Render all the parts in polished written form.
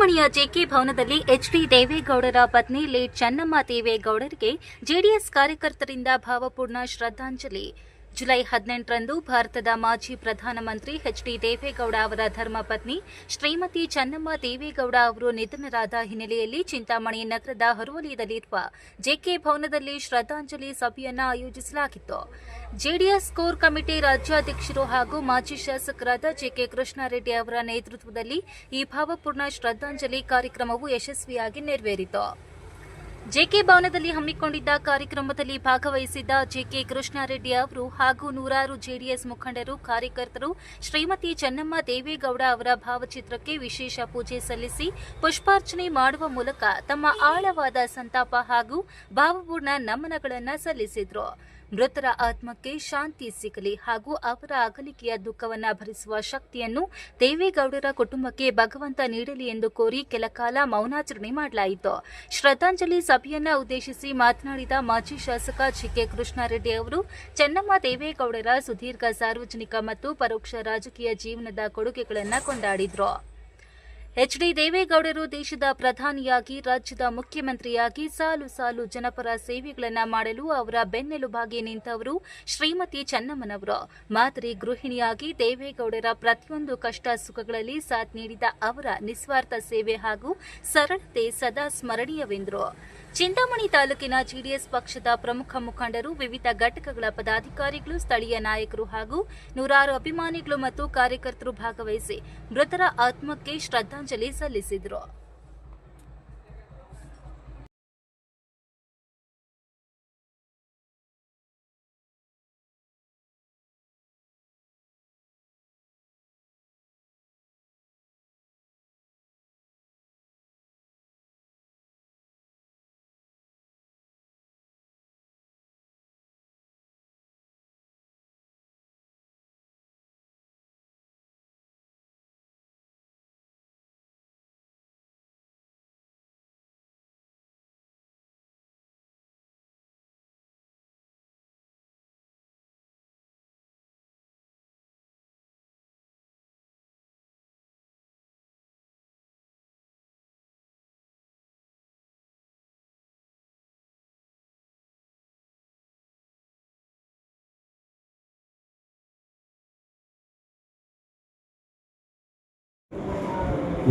ಚಿಂತಾಮಣಿಯ JK ಭವನದಲ್ಲಿ HD ದೇವೇಗೌಡರ ಪತ್ನಿ ಲೇಟ್ ಚೆನ್ನಮ್ಮ ದೇವೇಗೌಡರಿಗೆ ಜೆಡಿಎಸ್ ಕಾರ್ಯಕರ್ತರಿಂದ ಭಾವಪೂರ್ಣ ಶ್ರದ್ಧಾಂಜಲಿ. ಜುಲೈ 18ರಂದು ಭಾರತದ ಮಾಜಿ ಪ್ರಧಾನಮಂತ್ರಿ ಎಚ್ಡಿ ದೇವೇಗೌಡ ಅವರ ಧರ್ಮಪತ್ನಿ ಶ್ರೀಮತಿ ಚೆನ್ನಮ್ಮ ದೇವೇಗೌಡ ಅವರು ನಿಧನರಾದ ಹಿನ್ನೆಲೆಯಲ್ಲಿ ಚಿಂತಾಮಣಿ ನಗರದ ಹೊರವಲಯದಲ್ಲಿರುವ ಜೆಕೆ ಭವನದಲ್ಲಿ ಶ್ರದ್ಧಾಂಜಲಿ ಸಭೆಯನ್ನು ಆಯೋಜಿಸಲಾಗಿತ್ತು. ಜೆಡಿಎಸ್ ಕೋರ್ ಕಮಿಟಿ ರಾಜ್ಯಾಧ್ಯಕ್ಷರು ಹಾಗೂ ಮಾಜಿ ಶಾಸಕರಾದ ಜೆಕೆ ಕೃಷ್ಣಾರೆಡ್ಡಿ ಅವರ ನೇತೃತ್ವದಲ್ಲಿ ಈ ಭಾವಪೂರ್ಣ ಶ್ರದ್ಧಾಂಜಲಿ ಕಾರ್ಯಕ್ರಮವು ಯಶಸ್ವಿಯಾಗಿ ನೆರವೇರಿತು. ಜೆಕೆ ಭವನದಲ್ಲಿ ಹಮ್ಮಿಕೊಂಡಿದ್ದ ಕಾರ್ಯಕ್ರಮದಲ್ಲಿ ಭಾಗವಹಿಸಿದ್ದ ಜೆಕೆ ಕೃಷ್ಣಾರೆಡ್ಡಿ ಅವರು ಹಾಗೂ ನೂರಾರು ಜೆಡಿಎಸ್ ಮುಖಂಡರು, ಕಾರ್ಯಕರ್ತರು ಶ್ರೀಮತಿ ಚೆನ್ನಮ್ಮ ದೇವೇಗೌಡ ಅವರ ಭಾವಚಿತ್ರಕ್ಕೆ ವಿಶೇಷ ಪೂಜೆ ಸಲ್ಲಿಸಿ ಪುಷ್ಪಾರ್ಚನೆ ಮಾಡುವ ಮೂಲಕ ತಮ್ಮ ಆಳವಾದ ಸಂತಾಪ ಹಾಗೂ ಭಾವಪೂರ್ಣ ನಮನಗಳನ್ನು ಸಲ್ಲಿಸಿದರು. ಮೃತರ ಆತ್ಮಕ್ಕೆ ಶಾಂತಿ ಸಿಗಲಿ ಹಾಗೂ ಅವರ ಅಗಲಿಕೆಯ ದುಃಖವನ್ನು ಭರಿಸುವ ಶಕ್ತಿಯನ್ನು ದೇವೇಗೌಡರ ಕುಟುಂಬಕ್ಕೆ ಭಗವಂತ ನೀಡಲಿ ಎಂದು ಕೋರಿ ಕೆಲಕಾಲ ಮೌನಾಚರಣೆ ಮಾಡಲಾಯಿತು. ಶ್ರದ್ಧಾಂಜಲಿ ಸಭೆಯನ್ನು ಉದ್ದೇಶಿಸಿ ಮಾತನಾಡಿದ ಮಾಜಿ ಶಾಸಕ ಜೆಕೆ ಕೃಷ್ಣಾರೆಡ್ಡಿ ಅವರು ಚೆನ್ನಮ್ಮ ದೇವೇಗೌಡರ ಸುದೀರ್ಘ ಸಾರ್ವಜನಿಕ ಮತ್ತು ಪರೋಕ್ಷ ರಾಜಕೀಯ ಜೀವನದ ಕೊಡುಗೆಗಳನ್ನು ಕೊಂಡಾಡಿದರು. ಎಚ್ಡಿ ದೇವೇಗೌಡರು ದೇಶದ ಪ್ರಧಾನಿಯಾಗಿ, ರಾಜ್ಯದ ಮುಖ್ಯಮಂತ್ರಿಯಾಗಿ ಸಾಲು ಸಾಲು ಜನಪರ ಸೇವೆಗಳನ್ನು ಮಾಡಲು ಅವರ ಬೆನ್ನೆಲುಬಾಗಿ ನಿಂತವರು ಶ್ರೀಮತಿ ಚೆನ್ನಮ್ಮನವರು. ಮಾದರಿ ಗೃಹಿಣಿಯಾಗಿ ದೇವೇಗೌಡರ ಪ್ರತಿಯೊಂದು ಕಷ್ಟ ಸುಖಗಳಲ್ಲಿ ಸಾಥ್ ನೀಡಿದ ಅವರ ನಿಸ್ವಾರ್ಥ ಸೇವೆ ಹಾಗೂ ಸರಳತೆ ಸದಾ ಸ್ಮರಣೀಯವೆಂದರು. ಚಿಂತಾಮಣಿ ತಾಲೂಕಿನ ಜೆಡಿಎಸ್ ಪಕ್ಷದ ಪ್ರಮುಖ ಮುಖಂಡರು, ವಿವಿಧ ಘಟಕಗಳ ಪದಾಧಿಕಾರಿಗಳು, ಸ್ಥಳೀಯ ನಾಯಕರು ಹಾಗೂ ನೂರಾರು ಅಭಿಮಾನಿಗಳು ಮತ್ತು ಕಾರ್ಯಕರ್ತರು ಭಾಗವಹಿಸಿ ಮೃತರ ಆತ್ಮಕ್ಕೆ ಶ್ರದ್ಧಾಂಜಲಿ ಸಲ್ಲಿಸಿದರು.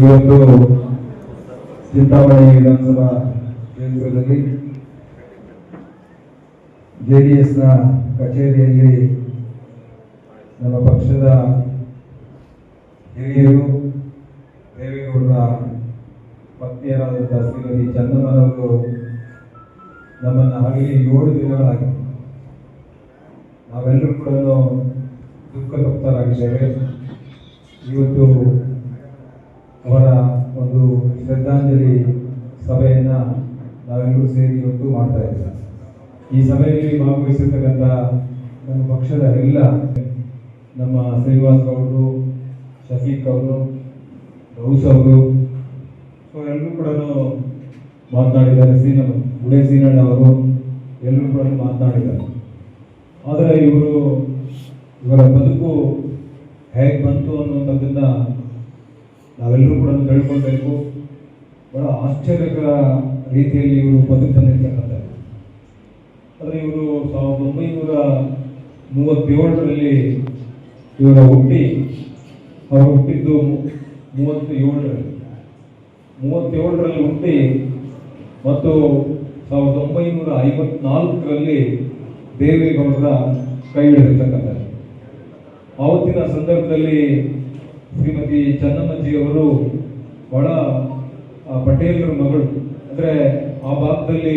ಇವತ್ತು ಚಿಂತಾಮಣಿ ವಿಧಾನಸಭಾ ಕ್ಷೇತ್ರದಲ್ಲಿ ಜೆಡಿಎಸ್ನ ಕಚೇರಿಯಲ್ಲಿ ನಮ್ಮ ಪಕ್ಷದ ಹಿರಿಯರು, ದೇವೇಗೌಡರ ಪತ್ನಿಯರಾದಂಥ ಶ್ರೀಮತಿ ಚೆನ್ನಮ್ಮನವರು ನಮ್ಮನ್ನು ಆಗಲಿ 7 ದಿನಗಳಾಗಿದೆ. ನಾವೆಲ್ಲರೂ ಕೂಡ ದುಃಖ ತಪ್ತರಾಗಿದ್ದೇವೆ. ಇವತ್ತು ಅವರ ಒಂದು ಶ್ರದ್ಧಾಂಜಲಿ ಸಭೆಯನ್ನು ನಾವೆಲ್ಲರೂ ಸೇರಿ ಇವತ್ತು ಮಾಡ್ತಾ ಇದ್ದೇವೆ. ಈ ಸಭೆಯಲ್ಲಿ ಭಾಗವಹಿಸಿರ್ತಕ್ಕಂಥ ನಮ್ಮ ಪಕ್ಷದ ಎಲ್ಲ ನಮ್ಮ ಶ್ರೀನಿವಾಸ್ ಗೌಡರು, ಶಫೀಕ್ ಅವರು, ರೌಸ್ ಅವರು ಎಲ್ಲರೂ ಕೂಡ ಮಾತನಾಡಿದ್ದಾರೆ. ಗುಡೆ ಸೀನಣ್ಣ ಅವರು ಎಲ್ಲರೂ ಕೂಡ ಮಾತನಾಡಿದ್ದಾರೆ. ಆದರೆ ಇವರ ಬದುಕು ಹೇಗೆ ಬಂತು ಅನ್ನುವಂಥದ್ದನ್ನು ನಾವೆಲ್ಲರೂ ಕೂಡ ತಿಳ್ಕೊಳ್ಬೇಕು. ಬಹಳ ಆಶ್ಚರ್ಯಕರ ರೀತಿಯಲ್ಲಿ ಇವರು ಬದುಕು ಬಂದಿರ್ತಕ್ಕಂಥ. ಆದರೆ ಇವರು 1937ರಲ್ಲಿ ಅವರು ಹುಟ್ಟಿದ್ದು 37ರಲ್ಲಿ ಹುಟ್ಟಿ ಮತ್ತು 1954ರಲ್ಲಿ ದೇವೇಗೌಡರ ಕೈ ಹಿಡಿದಿರ್ತಕ್ಕಂಥ. ಆವತ್ತಿನ ಸಂದರ್ಭದಲ್ಲಿ ಶ್ರೀಮತಿ ಚೆನ್ನಮ್ಮಜಿಯವರು ಬಹಳ ಪಟೇಲರ ಮಗಳು. ಅಂದರೆ ಆ ಭಾಗದಲ್ಲಿ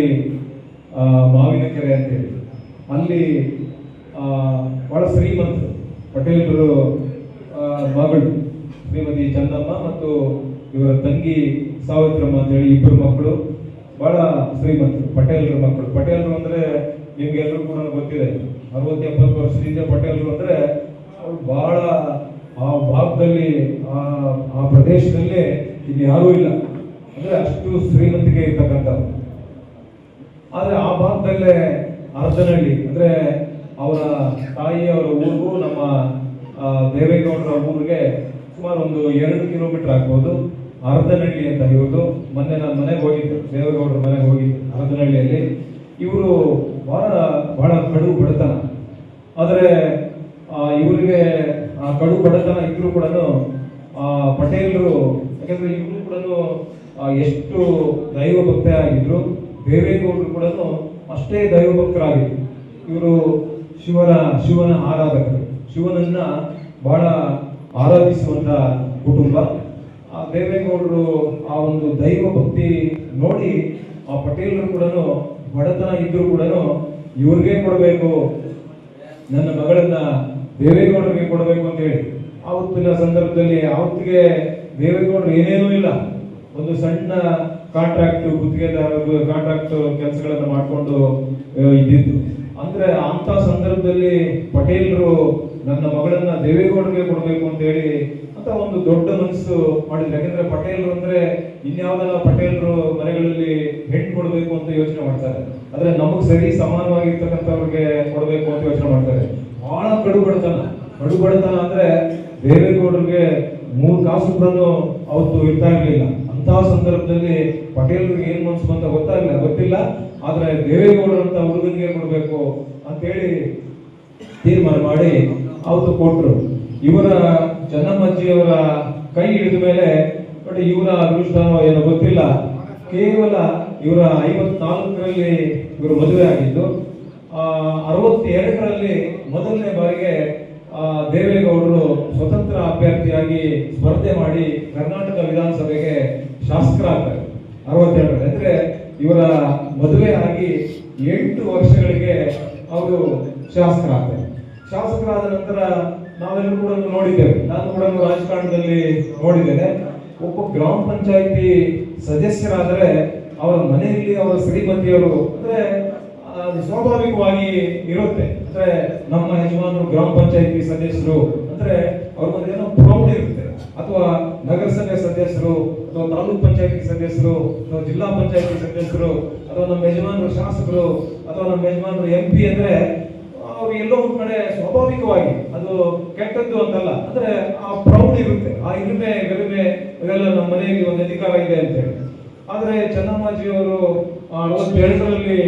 ಮಾವಿನ ಕೆರೆ ಅಂತೇಳಿ ಅಲ್ಲಿ ಬಹಳ ಶ್ರೀಮಂತರು, ಪಟೇಲರು ಮಗಳು ಶ್ರೀಮತಿ ಚೆನ್ನಮ್ಮ ಮತ್ತು ಇವರ ತಂಗಿ ಸಾವಿತ್ರಮ್ಮ ಅಂತೇಳಿ 2 ಮಕ್ಕಳು. ಬಹಳ ಶ್ರೀಮಂತರು, ಪಟೇಲರ ಮಕ್ಕಳು. ಪಟೇಲರು ಅಂದರೆ ನಿಮ್ಗೆಲ್ಲರೂ ಕೂಡ ಗೊತ್ತಿದೆ, 60-70 ವರ್ಷದಿಂದ ಪಟೇಲರು ಅಂದರೆ ಅವರು ಬಹಳ ಆ ಭಾಗದಲ್ಲಿ ಆ ಪ್ರದೇಶದಲ್ಲೇ ಇಲ್ಲಿ ಯಾರೂ ಇಲ್ಲ, ಅಂದರೆ ಅಷ್ಟು ಶ್ರೀಮಂತಿಕೆ ಇರ್ತಕ್ಕಂಥದ್ದು. ಆದರೆ ಆ ಭಾಗದಲ್ಲೇ ಅರ್ಧನಹಳ್ಳಿ ಅಂದರೆ ಅವರ ತಾಯಿಯವರ ಊರಿಗೂ ನಮ್ಮ ದೇವೇಗೌಡರ ಊರಿಗೆ ಸುಮಾರು ಒಂದು 2 ಕಿಲೋಮೀಟರ್ ಆಗ್ಬೋದು. ಹರದನಹಳ್ಳಿ ಅಂತ ಇವ್ರದ್ದು. ಮೊನ್ನೆ ನಾನು ಮನೆಗೆ ಹೋಗಿದ್ದೆ, ದೇವೇಗೌಡರ ಮನೆಗೆ ಹೋಗಿದ್ದೆ ಹರದನಹಳ್ಳಿಯಲ್ಲಿ. ಇವರು ಬಹಳ ಕಡು ಬಡತನ, ಆದರೆ ಇವರಿಗೆ ಆ ಕಡು ಬಡತನ ಇದ್ರು ಕೂಡ ಪಟೇಲರು, ಯಾಕಂದ್ರೆ ಇವರು ಕೂಡ ಎಷ್ಟು ದೈವ ಭಕ್ತ ಆಗಿದ್ರು, ದೇವೇಗೌಡರು ಕೂಡ ಅಷ್ಟೇ ದೈವ ಭಕ್ತರಾಗಿದ್ರು. ಇವರು ಶಿವನ ಆರಾಧಕರು, ಶಿವನನ್ನ ಬಹಳ ಆರಾಧಿಸುವಂತ ಕುಟುಂಬ. ಆ ದೇವೇಗೌಡರು ಆ ಒಂದು ದೈವ ಭಕ್ತಿ ನೋಡಿ ಆ ಪಟೇಲರು ಕೂಡ ಬಡತನ ಇದ್ರು ಕೂಡ ಇವ್ರಿಗೆ ಕೊಡಬೇಕು, ನನ್ನ ಮಗಳನ್ನ ದೇವೇಗೌಡರಿಗೆ ಕೊಡಬೇಕು ಅಂತ ಹೇಳಿ ಆವತ್ತಿನ ಸಂದರ್ಭದಲ್ಲಿ, ಆವತ್ತಿಗೆ ದೇವೇಗೌಡರು ಏನೇನೂ ಇಲ್ಲ, ಒಂದು ಸಣ್ಣ ಕಾಂಟ್ರಾಕ್ಟ್ ಕಾಂಟ್ರಾಕ್ಟ್ ಕೆಲಸಗಳನ್ನ ಮಾಡಿಕೊಂಡು ಇದ್ದಿದ್ದು. ಅಂದ್ರೆ ಅಂತ ಸಂದರ್ಭದಲ್ಲಿ ಪಟೇಲರು ನನ್ನ ಮಗಳನ್ನ ದೇವೇಗೌಡರಿಗೆ ಕೊಡಬೇಕು ಅಂತ ಹೇಳಿ ಅಂತ ಒಂದು ದೊಡ್ಡ ಮನಸ್ಸು ಮಾಡಿದ್ರು. ಯಾಕಂದ್ರೆ ಪಟೇಲರು ಅಂದ್ರೆ ಇನ್ಯಾವುದೆಲ್ಲ ಪಟೇಲರು ಮನೆಗಳಲ್ಲಿ ಹೆಣ್ಣು ಕೊಡಬೇಕು ಅಂತ ಯೋಚನೆ ಮಾಡ್ತಾರೆ, ಆದ್ರೆ ನಮಗ್ ಸರಿ ಸಮಾನವಾಗಿರ್ತಕ್ಕಂಥವ್ರಿಗೆ ಕೊಡಬೇಕು ಅಂತ ಯೋಚನೆ ಮಾಡ್ತಾರೆ. ಬಹಳ ಕಡು ಬಡತನ ಅಂದ್ರೆ ದೇವೇಗೌಡರಿಗೆ 3 ಕಾಸು ಕೂಡ ಅವತ್ತು ಇರ್ತಾ ಇರ್ಲಿಲ್ಲ. ಅಂತಹ ಸಂದರ್ಭದಲ್ಲಿ ಪಟೇಲರಿಗೆ ಏನ್ ಮನ್ಸು ಅಂತ ಗೊತ್ತಿಲ್ಲ, ಆದ್ರೆ ದೇವೇಗೌಡರಂತ ಹುಡುಗನಿಗೆ ಕೊಡ್ಬೇಕು ಅಂತೇಳಿ ತೀರ್ಮಾನ ಮಾಡಿ ಅವತ್ತು ಕೊಟ್ರು. ಇವರ ಚೆನ್ನಮ್ಮಜ್ಜಿಯವರ ಕೈ ಹಿಡಿದ ಮೇಲೆ ಇವರ ಅದೃಷ್ಟ ಏನೋ ಗೊತ್ತಿಲ್ಲ, ಕೇವಲ ಇವರ 54ರಲ್ಲಿ ಇವರು ಮದುವೆ ಆಗಿದ್ದು, 62ರಲ್ಲಿ ಮೊದಲನೇ ಬಾರಿಗೆ ದೇವೇಗೌಡರು ಸ್ವತಂತ್ರ ಅಭ್ಯರ್ಥಿಯಾಗಿ ಸ್ಪರ್ಧೆ ಮಾಡಿ ಕರ್ನಾಟಕ ವಿಧಾನಸಭೆಗೆ ಶಾಸಕರಾಗ್ತಾರೆ 62ರಲ್ಲಿ. ಅಂದ್ರೆ ಇವರ ಮದುವೆ ಆಗಿ 8 ವರ್ಷಗಳಿಗೆ ಅವರು ಶಾಸಕರಾಗ್ತಾರೆ. ಶಾಸಕರಾದ ನಂತರ ನಾವೆಲ್ಲರೂ ಕೂಡ ನೋಡಿದ್ದೇವೆ, ನಾನು ಕೂಡ ರಾಜಕಾರಣದಲ್ಲಿ ನೋಡಿದ್ದೇನೆ. ಒಬ್ಬ ಗ್ರಾಮ ಪಂಚಾಯಿತಿ ಸದಸ್ಯರಾದರೆ ಅವರ ಮನೆಯಲ್ಲಿ ಅವರ ಶ್ರೀಮತಿಯವರು ಅಂದ್ರೆ ಸ್ವಾಭಾವಿಕವಾಗಿ ಇರುತ್ತೆ. ಅಂದ್ರೆ ನಮ್ಮ ಯಜಮಾನರು ಗ್ರಾಮ ಪಂಚಾಯಿತಿ ಸದಸ್ಯರು ಅಂದ್ರೆ ಅವ್ರಿಗೊಂದೇನೋ ಪ್ರೌಢ ಇರುತ್ತೆ, ಅಥವಾ ನಗರಸಭೆ ಸದಸ್ಯರು ಅಥವಾ ತಾಲೂಕ್ ಪಂಚಾಯತಿ ಸದಸ್ಯರು ಅಥವಾ ಜಿಲ್ಲಾ ಪಂಚಾಯತಿ ಸದಸ್ಯರು ಅಥವಾ ನಮ್ಮ ಯಜಮಾನರು ಶಾಸಕರು ಅಥವಾ ನಮ್ಮ ಯಜಮಾನರು MP ಅಂದ್ರೆ ಅವ್ರು ಎಲ್ಲೋ ಒಂದ್ ಕಡೆ ಸ್ವಾಭಾವಿಕವಾಗಿ, ಅದು ಕೆಟ್ಟದ್ದು ಅಂತಲ್ಲ, ಅಂದ್ರೆ ಆ ಪ್ರೌಢ ಇರುತ್ತೆ, ಆ ಗರಿಮೆ ಇವೆಲ್ಲ ನಮ್ಮ ಮನೆಯಲ್ಲಿ ಒಂದು ಅಧಿಕಾರ ಇದೆ ಅಂತ ಹೇಳಿ. ಆದ್ರೆ ಚೆನ್ನಮ್ಮಾಜಿಯವರು 62ರಲ್ಲಿ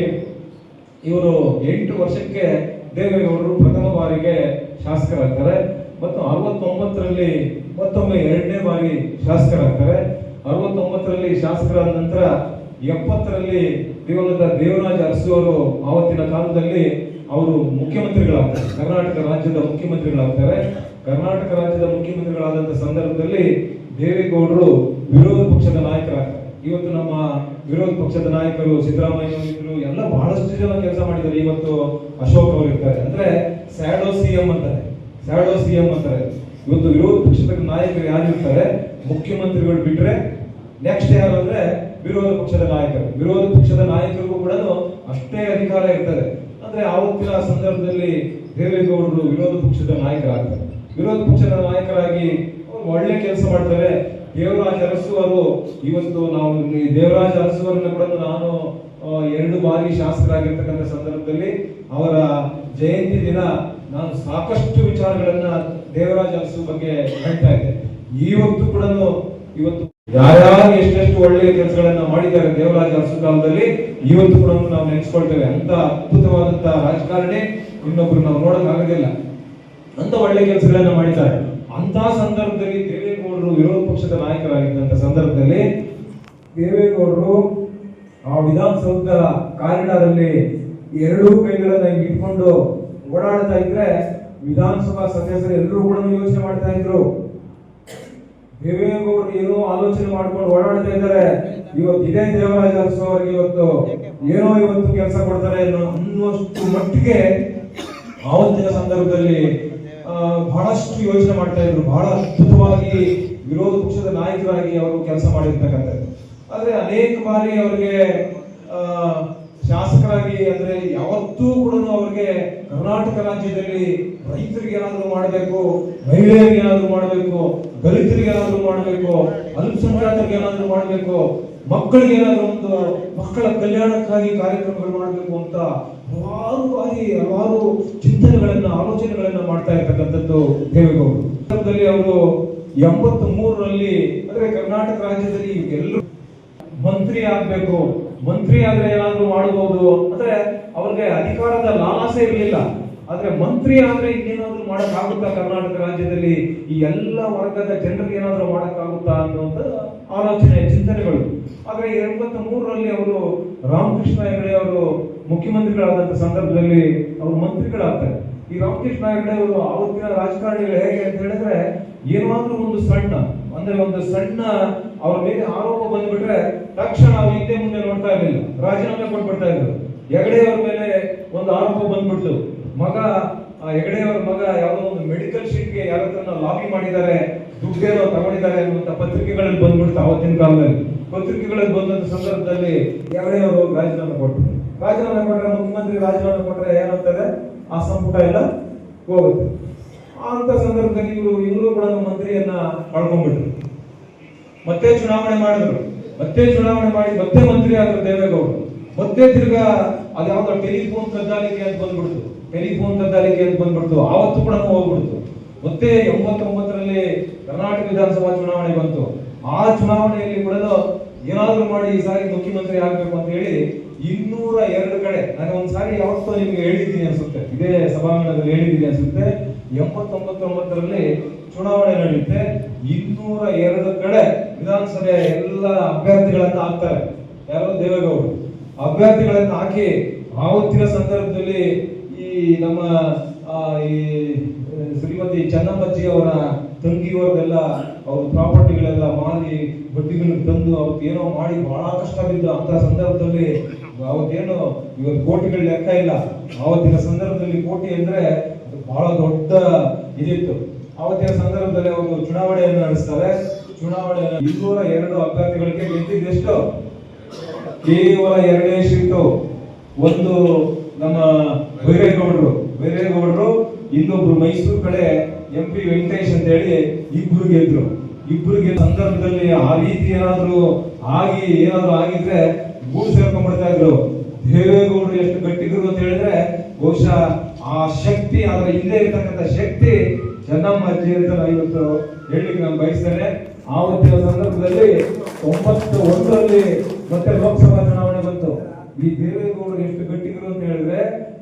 ಇವರು 8 ವರ್ಷಕ್ಕೆ ದೇವೇಗೌಡರು ಪ್ರಥಮ ಬಾರಿಗೆ ಶಾಸಕರಾಗ್ತಾರೆ. ಮತ್ತು 69ರಲ್ಲಿ ಮತ್ತೊಮ್ಮೆ 2ನೇ ಬಾರಿ ಶಾಸಕರಾಗ್ತಾರೆ. 69ರಲ್ಲಿ ಶಾಸಕರಾದ ನಂತರ 70ರಲ್ಲಿ ದಿವಂಗತ ದೇವರಾಜ ಅರಸು ಅವರು ಆವತ್ತಿನ ಕಾಲದಲ್ಲಿ ಅವರು ಮುಖ್ಯಮಂತ್ರಿಗಳಾಗ್ತಾರೆ, ಕರ್ನಾಟಕ ರಾಜ್ಯದ ಮುಖ್ಯಮಂತ್ರಿಗಳಾಗ್ತಾರೆ. ಕರ್ನಾಟಕ ರಾಜ್ಯದ ಮುಖ್ಯಮಂತ್ರಿಗಳಾದಂತ ಸಂದರ್ಭದಲ್ಲಿ ದೇವೇಗೌಡರು ವಿರೋಧ ಪಕ್ಷದ ನಾಯಕರಾಗ್ತಾರೆ. ಇವತ್ತು ನಮ್ಮ ವಿರೋಧ ಪಕ್ಷದ ನಾಯಕರು ಸಿದ್ದರಾಮಯ್ಯ ಇದ್ರು, ಎಲ್ಲ ಬಹಳಷ್ಟು ಜನ ಕೆಲಸ ಮಾಡಿದ್ದಾರೆ. ಇವತ್ತು ಅಶೋಕ್ ಅವರು ಇರ್ತಾರೆ, ಅಂದ್ರೆ ಸ್ಯಾಡೋ ಸಿಎಂ ಅಂತಾರೆ. ಇವತ್ತು ವಿರೋಧ ಪಕ್ಷದ ನಾಯಕರು ಯಾರು ಇರ್ತಾರೆ, ಮುಖ್ಯಮಂತ್ರಿಗಳು ಬಿಟ್ರೆ ನೆಕ್ಸ್ಟ್ ಯಾರು ಅಂದ್ರೆ ವಿರೋಧ ಪಕ್ಷದ ನಾಯಕರು. ವಿರೋಧ ಪಕ್ಷದ ನಾಯಕರಿಗೂ ಕೂಡ ಅಷ್ಟೇ ಅಧಿಕಾರ ಇರ್ತದೆ. ಅಂದ್ರೆ ಆವತ್ತಿನ ಸಂದರ್ಭದಲ್ಲಿ ದೇವೇಗೌಡರು ವಿರೋಧ ಪಕ್ಷದ ನಾಯಕರಾಗ್ತಾರೆ. ವಿರೋಧ ಪಕ್ಷದ ನಾಯಕರಾಗಿ ಒಳ್ಳೆ ಕೆಲಸ ಮಾಡ್ತಾರೆ. ದೇವರಾಜ ಅರಸು ಅವರು, ಇವತ್ತು ನಾವು ದೇವರಾಜ ಅರಸು ಅವರನ್ನ ಕೂಡ ನಾನು 2 ಬಾರಿ ಶಾಸಕರಾಗಿರ್ತಕ್ಕಂಥ ಸಂದರ್ಭದಲ್ಲಿ ಅವರ ಜಯಂತಿ ದಿನ ನಾನು ಸಾಕಷ್ಟು ವಿಚಾರಗಳನ್ನ ದೇವರಾಜ ಅರಸು ಬಗ್ಗೆ ಹೇಳ್ತಾ ಇದ್ದೆ. ಇವತ್ತು ಕೂಡ ಯಾರ್ಯಾರು ಎಷ್ಟೆಷ್ಟು ಒಳ್ಳೆಯ ಕೆಲಸಗಳನ್ನ ಮಾಡಿದ್ದಾರೆ ದೇವರಾಜ ಅರಸು ಕಾಲದಲ್ಲಿ, ಇವತ್ತು ಕೂಡ ನಾವು ನೆನೆಸ್ಕೊಳ್ತೇವೆ. ಅಂತ ಅದ್ಭುತವಾದಂತ ರಾಜಕಾರಣಿ ಇನ್ನೊಬ್ರು ನಾವು ನೋಡಕ್ ಆಗೋದಿಲ್ಲ, ಅಂತ ಒಳ್ಳೆ ಕೆಲಸಗಳನ್ನ ಮಾಡಿದ್ದಾರೆ. ಅಂತ ಸಂದರ್ಭದಲ್ಲಿ ದೇವೇಗೌಡರು ವಿರೋಧ ಪಕ್ಷದ ನಾಯಕರಾಗಿದ್ದಂತ ಸಂದರ್ಭದಲ್ಲಿ ದೇವೇಗೌಡರು ಆ ವಿಧಾನಸೌಧದ ಕಾರಿಡಾರ್ ಅಲ್ಲಿ 2 ಕೈಗಳನ್ನ ಇಟ್ಕೊಂಡು ಓಡಾಡ್ತಾ ಇದ್ರೆ ವಿಧಾನಸಭಾ ಸದಸ್ಯರು ಎಲ್ಲರೂ ಕೂಡ ಯೋಚನೆ ಮಾಡ್ತಾ ಇದ್ರು, ದೇವೇಗೌಡರು ಏನೋ ಆಲೋಚನೆ ಮಾಡ್ಕೊಂಡು ಓಡಾಡ್ತಾ ಇದ್ದಾರೆ, ಇವತ್ತು ಇದೇ ದೇವರಾಜ ಅರಸು ಅವರಿಗೆ ಇವತ್ತು ಕೆಲಸ ಕೊಡ್ತಾರೆ ಅನ್ನುವಷ್ಟು ಮಟ್ಟಿಗೆ ಆವತ್ತಿನ ಸಂದರ್ಭದಲ್ಲಿ ಬಹಳಷ್ಟು ಯೋಚನೆ ಮಾಡ್ತಾ ಇದ್ರು. ಬಹಳ ಅದ್ಭುತವಾಗಿ ವಿರೋಧ ಪಕ್ಷದ ನಾಯಕರಾಗಿ ಅವರು ಕೆಲಸ ಮಾಡಿರ್ತಕ್ಕಂಥದ್ದು. ಆದ್ರೆ ಅನೇಕ ಬಾರಿ ಅವರಿಗೆ ಶಾಸಕರಾಗಿ, ಅಂದ್ರೆ ಯಾವತ್ತೂ ಕೂಡ ಅವ್ರಿಗೆ ಕರ್ನಾಟಕ ರಾಜ್ಯದಲ್ಲಿ ರೈತರಿಗೆ ಏನಾದ್ರು ಮಾಡಬೇಕು, ಮಹಿಳೆಯರಿಗೆ ಏನಾದ್ರು ಮಾಡಬೇಕು, ದಲಿತರಿಗೆ ಏನಾದ್ರು ಮಾಡಬೇಕು, ಅಲ್ಪಸಂಖ್ಯಾತರಿಗೆ ಏನಾದ್ರು ಮಾಡಬೇಕು, ಮಕ್ಕಳಿಗೆ ಏನಾದ್ರು ಒಂದು ಮಕ್ಕಳ ಕಲ್ಯಾಣಕ್ಕಾಗಿ ಕಾರ್ಯಕ್ರಮಗಳು ಮಾಡಬೇಕು ಅಂತ ಹಲವಾರು ಚಿಂತನೆಗಳನ್ನ, ಆಲೋಚನೆಗಳನ್ನ ಮಾಡ್ತಾ ಇರ್ತಕ್ಕಂಥದ್ದು ದೇವೇಗೌಡರು. ಅವರು 83ರಲ್ಲಿ ಅಂದ್ರೆ ಕರ್ನಾಟಕ ರಾಜ್ಯದಲ್ಲಿ ಎಲ್ಲರೂ ಮಂತ್ರಿ ಆಗ್ಬೇಕು, ಮಂತ್ರಿ ಆದ್ರೆ ಏನಾದ್ರು ಮಾಡಬಹುದು ಅಂದ್ರೆ ಅವ್ರಿಗೆ ಅಧಿಕಾರದ ಲಾಲಾಸೆ ಇರಲಿಲ್ಲ. ಆದ್ರೆ ಮಂತ್ರಿ ಆದ್ರೆ ಇನ್ನೇನಾದ್ರೂ ಮಾಡಕ್ಕಾಗುತ್ತಾ ಕರ್ನಾಟಕ ರಾಜ್ಯದಲ್ಲಿ, ಈ ಎಲ್ಲ ವರ್ಗದ ಜನರಿಗೆ ಏನಾದ್ರೂ ಮಾಡಕ್ಕಾಗುತ್ತಾ ಅನ್ನುವಂತ ಆಲೋಚನೆ, ಚಿಂತನೆಗಳು. ಆದ್ರೆ 83ರಲ್ಲಿ ಅವರು ರಾಮಕೃಷ್ಣ ಹೆಗಡೆ ಅವರು ಮುಖ್ಯಮಂತ್ರಿಗಳಾದಂತ ಸಂದರ್ಭದಲ್ಲಿ ಅವರು ಮಂತ್ರಿಗಳಾಗ್ತಾರೆ. ಈ ರಾಮಕೃಷ್ಣ ಹೆಗಡೆ ಅವರು ಆವತ್ತಿನ ರಾಜಕಾರಣಿಗಳು ಹೇಗೆ ಅಂತ ಹೇಳಿದ್ರೆ, ಏನಾದ್ರೂ ಒಂದು ಸಣ್ಣ ಅವ್ರ ಮೇಲೆ ಆರೋಪ ಬಂದ್ಬಿಟ್ರೆ ತಕ್ಷಣ ಅವ್ರು ಹಿಂದೆ ಮುಂದೆ ನೋಡ್ತಾ ಇರಲಿಲ್ಲ, ರಾಜೀನಾಮೆ ಕೊಟ್ಬಿಡ್ತಾ ಇದ್ರು. ಹೆಗಡೆಯವರ ಮೇಲೆ ಒಂದು ಆರೋಪ ಬಂದ್ಬಿಡ್ತು, ಹೆಗಡೆಯವರ ಮಗ ಯಾವುದೋ ಒಂದು ಮೆಡಿಕಲ್ ಶೀಟ್ಗೆ ಯಾರ ಹತ್ರ ಲಾಬಿ ಮಾಡಿದ್ದಾರೆ, ದುಡ್ಡೇನೋ ತಗೊಂಡಿದ್ದಾರೆ ಅನ್ನುವಂತ ಪತ್ರಿಕೆಗಳಲ್ಲಿ ಬಂದ್ಬಿಡ್ತು. ಆವತ್ತಿನ ಕಾಲದಲ್ಲಿ ಪತ್ರಿಕೆಗಳಲ್ಲಿ ಬಂದಂತ ಸಂದರ್ಭದಲ್ಲಿ ಹೆಗಡೆಯವರು ರಾಜೀನಾಮೆ ಕೊಟ್ಟರು. ರಾಜೀನಾಮೆ ಕೊಟ್ಟರೆ ಮುಖ್ಯಮಂತ್ರಿ ರಾಜೀನಾಮೆ ಕೊಟ್ಟರೆ ಏನಾಗ್ತದೆ, ಆ ಸಂಪುಟ ಎಲ್ಲ ಹೋಗುತ್ತೆ. ಅಂತ ಸಂದರ್ಭದಲ್ಲಿ ಇವರು ಕೂಡ ಮಂತ್ರಿಯನ್ನ ಕಳ್ಕೊಂಡ್ಬಿಟ್ರು. ಮತ್ತೆ ಚುನಾವಣೆ ಮಾಡಿ ಮತ್ತೆ ಮಂತ್ರಿ ಆದ್ರು ದೇವೇಗೌಡರು. ಮತ್ತೆ ತಿರ್ಗಾ ಅದ್ಯಾವುದೋ ಟೆಲಿಫೋನ್ ಕದ್ದಾಲಿಕೆ ಅಂತ ಬಂದ್ಬಿಡ್ತು. ಆವತ್ತು ಕೂಡ ಹೋಗ್ಬಿಡ್ತು. ಮತ್ತೆ 89ರಲ್ಲಿ ಕರ್ನಾಟಕ ವಿಧಾನಸಭಾ ಚುನಾವಣೆ ಬಂತು. ಆ ಚುನಾವಣೆಯಲ್ಲಿ ಕೂಡ ಏನಾದ್ರೂ ಮಾಡಿ ಈ ಸಾರಿ ಮುಖ್ಯಮಂತ್ರಿ ಆಗ್ಬೇಕು ಅಂತ ಹೇಳಿ 202 ಕಡೆ, ನಾನು ಒಂದ್ಸಾರಿ ಯಾವತ್ತೋ ನಿಮ್ಗೆ ಹೇಳಿದ್ದೀನಿ ಅನ್ಸುತ್ತೆ, ಇದೇ ಸಭಾಂಗಣದಲ್ಲಿ ಹೇಳಿದ್ದೀನಿ ಅನ್ಸುತ್ತೆ, 89ರಲ್ಲಿ ಚುನಾವಣೆ ನಡೆಯುತ್ತೆ. 202 ಕಡೆ ವಿಧಾನಸಭೆ ಎಲ್ಲ ಅಭ್ಯರ್ಥಿಗಳನ್ನ ಹಾಕ್ತಾರೆ. ಯಾರೋ ದೇವೇಗೌಡರು ಅಭ್ಯರ್ಥಿಗಳನ್ನ ಹಾಕಿ ಆವತ್ತಿನ ಸಂದರ್ಭದಲ್ಲಿ ಈ ನಮ್ಮ ಈ ಶ್ರೀಮತಿ ಚೆನ್ನಮ್ಮಜ್ಜಿ ಅವರ ತಂಗಿಯವರದೆಲ್ಲ ಅವ್ರ ಪ್ರಾಪರ್ಟಿಗಳೆಲ್ಲ ಮಾರಿ ಬಡ್ಡಿಗಳಿಗೆ ತಂದು ಅವತ್ತು ಏನೋ ಮಾಡಿ ಬಹಳ ಕಷ್ಟ ಬಿದ್ದು ಅಂತ ಸಂದರ್ಭದಲ್ಲಿ ಅವತ್ತೇನು ಇವತ್ತು ಕೋಟಿಗಳ ಲೆಕ್ಕ ಇಲ್ಲ. ಆವತ್ತಿನ ಸಂದರ್ಭದಲ್ಲಿ ಕೋಟಿ ಅಂದ್ರೆ ಬಹಳ ದೊಡ್ಡ ಇದಿತ್ತು. ಆವತ್ತಿನ ಸಂದರ್ಭದಲ್ಲಿ ಅವರು ಚುನಾವಣೆಯನ್ನು ನಡೆಸ್ತಾರೆ. ಚುನಾವಣೆ 202 ಅಭ್ಯರ್ಥಿಗಳಿಗೆ ಗೆದ್ದಿದ್ದೆಷ್ಟು? ಕೇವಲ 2 ಸೀಟು. ಒಂದು ನಮ್ಮ ಬೈರೇಗೌಡರು, ಇನ್ನೊಬ್ರು ಮೈಸೂರು ಕಡೆ MP ವೆಂಕಟೇಶ್ ಅಂತ ಹೇಳಿ ಇಬ್ರು ಗೆದ್ರು. ಸಂದರ್ಭದಲ್ಲಿ ಆ ರೀತಿ ಏನಾದ್ರು ಆಗಿದ್ರೆ ಗೂಡು ಸೇರ್ಕೊಂಡ್ಬಿಡ್ತಾ ಇದ್ರು. ದೇವೇಗೌಡರು ಎಷ್ಟು ಗಟ್ಟಿದ್ರು ಅಂತ ಹೇಳಿದ್ರೆ ಬಹುಶಃ ಆ ಶಕ್ತಿ, ಅದರ ಹಿಂದೆ ಇರ್ತಕ್ಕಂಥ ಶಕ್ತಿ ಚೆನ್ನಮ್ಮಜ್ಜಿ ಅಂತ ಇವತ್ತು ಹೇಳಲಿಕ್ಕೆ ನಾನು ಬಯಸ್ತೇನೆ. ಆವತ್ತಿನ ಸಂದರ್ಭದಲ್ಲಿ 91ರಲ್ಲಿ ಮತ್ತೆ ಲೋಕಸಭಾ ಚುನಾವಣೆ ಬಂತು. ಈ ದೇವೇಗೌಡರು ಎಷ್ಟು ಗಟ್ಟಿದ್ರು ಅಂತ ಹೇಳಿದ್ರೆ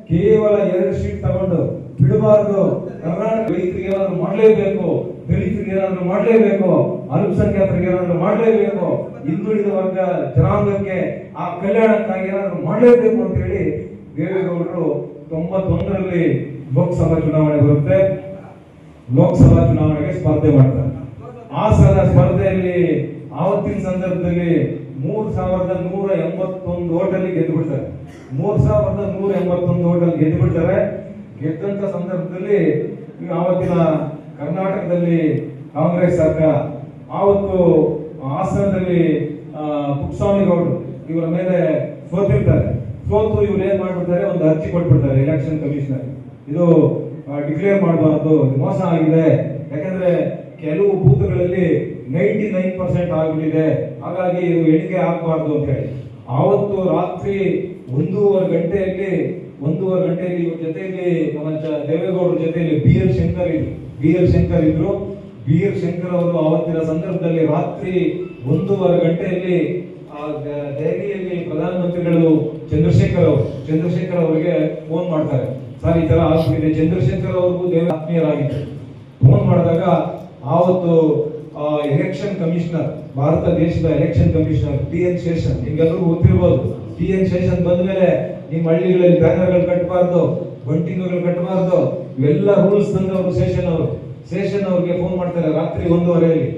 ಕೇವಲ 2 ಸೀಟ್ ತಗೊಂಡು ಬಿಡಬಾರ್ದು, ಕರ್ನಾಟಕ ರೈತರಿಗೆ ಏನಾದ್ರು ಮಾಡಲೇಬೇಕು, ದಲಿತರಿಗೆ ಏನಾದ್ರು ಮಾಡಲೇಬೇಕು, ಅಲ್ಪಸಂಖ್ಯಾತರಿಗೆ ಏನಾದ್ರು ಮಾಡಲೇಬೇಕು, ಹಿಂದುಳಿದ ವರ್ಗ ಜನಾಂಗಕ್ಕೆ ಆ ಕಲ್ಯಾಣಕ್ಕಾಗಿ ಏನಾದ್ರು ಮಾಡಲೇಬೇಕು ಅಂತ ಹೇಳಿ ದೇವೇಗೌಡರು 91ರಲ್ಲಿ ಲೋಕಸಭಾ ಚುನಾವಣೆ ಬರುತ್ತೆ. ಲೋಕಸಭಾ ಚುನಾವಣೆಗೆ ಸ್ಪರ್ಧೆ ಮಾಡ್ತಾರೆ. ಆ ಸ್ಪರ್ಧೆಯಲ್ಲಿ ಆವತ್ತಿನ ಸಂದರ್ಭದಲ್ಲಿ 3181 ಓಟಲ್ಲಿ ಗೆದ್ದು ಬಿಡ್ತಾರೆ. 3181 ಓಟಲ್ಲಿ ಗೆದ್ದು ಬಿಡ್ತಾರೆ. ಗೆದ್ದಂತ ಸಂದರ್ಭದಲ್ಲಿ ಆವತ್ತಿನ ಕರ್ನಾಟಕದಲ್ಲಿ ಕಾಂಗ್ರೆಸ್ ಸರ್ಕಾರ ಆವತ್ತು ಹಾಸನದಲ್ಲಿ ಪುಟ್ಟಸ್ವಾಮಿ ಗೌಡರು ಇವರ ಮೇಲೆ ಸೋತಿರ್ತಾರೆ. ಸೋತು ಇವ್ರು ಏನ್ ಮಾಡ್ಬಿಡ್ತಾರೆ, ಒಂದು ಅರ್ಜಿ ಕೊಟ್ಬಿಡ್ತಾರೆ ಎಲೆಕ್ಷನ್ ಕಮಿಷನರ್. ಇದು ಡಿಕ್ಲೇರ್ ಮಾಡಬಾರ್ದು, ಮೋಸ ಆಗಿದೆ, ಯಾಕಂದ್ರೆ ಕೆಲವು ಬೂತ್ಗಳಲ್ಲಿ 99% ಆಗ್ಬಿಟ್ಟಿದೆ, ಹಾಗಾಗಿ ಇದು ಎಣಿಕೆ ಆಗಬಾರ್ದು ಅಂತ ಹೇಳಿ. ಆವತ್ತು ರಾತ್ರಿ 1:30 ಗಂಟೆಯಲ್ಲಿ ಇವ್ರ ಜೊತೆಯಲ್ಲಿ ನಮ್ಮ ದೇವೇಗೌಡರ ಜೊತೆಯಲ್ಲಿ BL ಶಂಕರ್ ಇದ್ರು. BL ಶಂಕರ್ ಅವರು ಆವತ್ತಿನ ಸಂದರ್ಭದಲ್ಲಿ ರಾತ್ರಿ 1:30 ಗಂಟೆಯಲ್ಲಿ ದೆಹಲಿಯಲ್ಲಿ ಪ್ರಧಾನಮಂತ್ರಿಗಳು ಚಂದ್ರಶೇಖರ್ ಅವರಿಗೆ ಫೋನ್ ಮಾಡ್ತಾರೆ. ಸರ್ ಈ ತರ ಆಗ್ಬಿಟ್ಟಿದೆ. ಚಂದ್ರಶೇಖರ್ ಅವ್ರಿಗೂ ಆತ್ಮೀಯರಾಗಿತ್ತು. ಫೋನ್ ಮಾಡಿದಾಗ ಆವತ್ತು ಎಲೆಕ್ಷನ್ ಕಮಿಷನರ್, ಭಾರತ ದೇಶದ ಎಲೆಕ್ಷನ್ ಕಮಿಷನರ್ TN ಶೇಷನ್, ನಿಮ್ಗೆಲ್ಲರಿಗೂ ಗೊತ್ತಿರ್ಬೋದು. TN ಶೇಷನ್ ಬಂದ ಮೇಲೆ ನಿಮ್ಮ ಹಳ್ಳಿಗಳಲ್ಲಿ ಬ್ಯಾನರ್ಗಳು ಕಟ್ಟಬಾರ್ದು, ಬಂಟಿಂಗ್ಗಳು ಕಟ್ಟಬಾರ್ದು, ಇವೆಲ್ಲ ರೂಲ್ಸ್ ತಂದವರು ಶೇಷನ್ ಅವ್ರಿಗೆ ಫೋನ್ ಮಾಡ್ತಾರೆ ರಾತ್ರಿ 1:30ಯಲ್ಲಿ.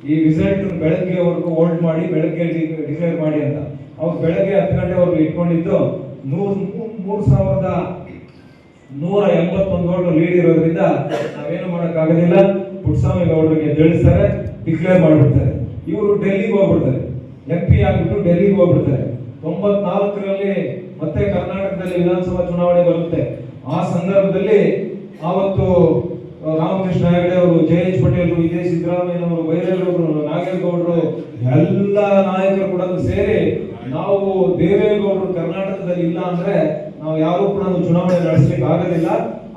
ಈ ರಿಸಲ್ಟ್ ಬೆಳಗ್ಗೆವರೆಗೂ ಹೋಲ್ಡ್ ಮಾಡಿ, ಬೆಳಗ್ಗೆ ಡಿಕ್ಲೇರ್ ಮಾಡಿ ಅಂತ. ಅವ್ರು ಬೆಳಗ್ಗೆ 10 ಗಂಟೆವರೆಗೂ ಇಟ್ಕೊಂಡಿದ್ದು 3181 ಓಟು ಲೀಡ್ ಇರೋದ್ರಿಂದ ನಾವೇನು ಮಾಡೋಕ್ಕಾಗೋದಿಲ್ಲ. ಪುಟ್ಟಸ್ವಾಮಿ ಗೌಡರಿಗೆ ತಿಳಿಸ್ತಾರೆ, ಡಿಕ್ಲೇರ್ ಮಾಡಿಬಿಡ್ತಾರೆ. ಇವರು ಡೆಲ್ಲಿಗೆ ಹೋಗ್ಬಿಡ್ತಾರೆ, MP ಆಗ್ಬಿಟ್ಟು ಡೆಲ್ಲಿಗೆ ಹೋಗ್ಬಿಡ್ತಾರೆ. 94ರಲ್ಲಿ ಮತ್ತೆ ಕರ್ನಾಟಕದಲ್ಲಿ ವಿಧಾನಸಭಾ ಚುನಾವಣೆ ಬರುತ್ತೆ. ಆ ಸಂದರ್ಭದಲ್ಲಿ ಆವತ್ತು ರಾಮಕೃಷ್ಣ ಹೆಗಡೆ ಅವರು, JH ಪಟೇಲ್, ಇದೇ ಸಿದ್ದರಾಮಯ್ಯನವರು, ಬೈರೇಗೌಡರು, ನಾಗೇಗೌಡರು ಎಲ್ಲ ನಾಯಕರು ಕೂಡ ಸೇರಿ ನಾವು ದೇವೇಗೌಡರು ಕರ್ನಾಟಕದಲ್ಲಿ ಇಲ್ಲ ಅಂದ್ರೆ ನಾವು ಯಾರು ಕೂಡ ಚುನಾವಣೆ ನಡೆಸಲಿಕ್ಕೆ ಆಗೋದಿಲ್ಲ,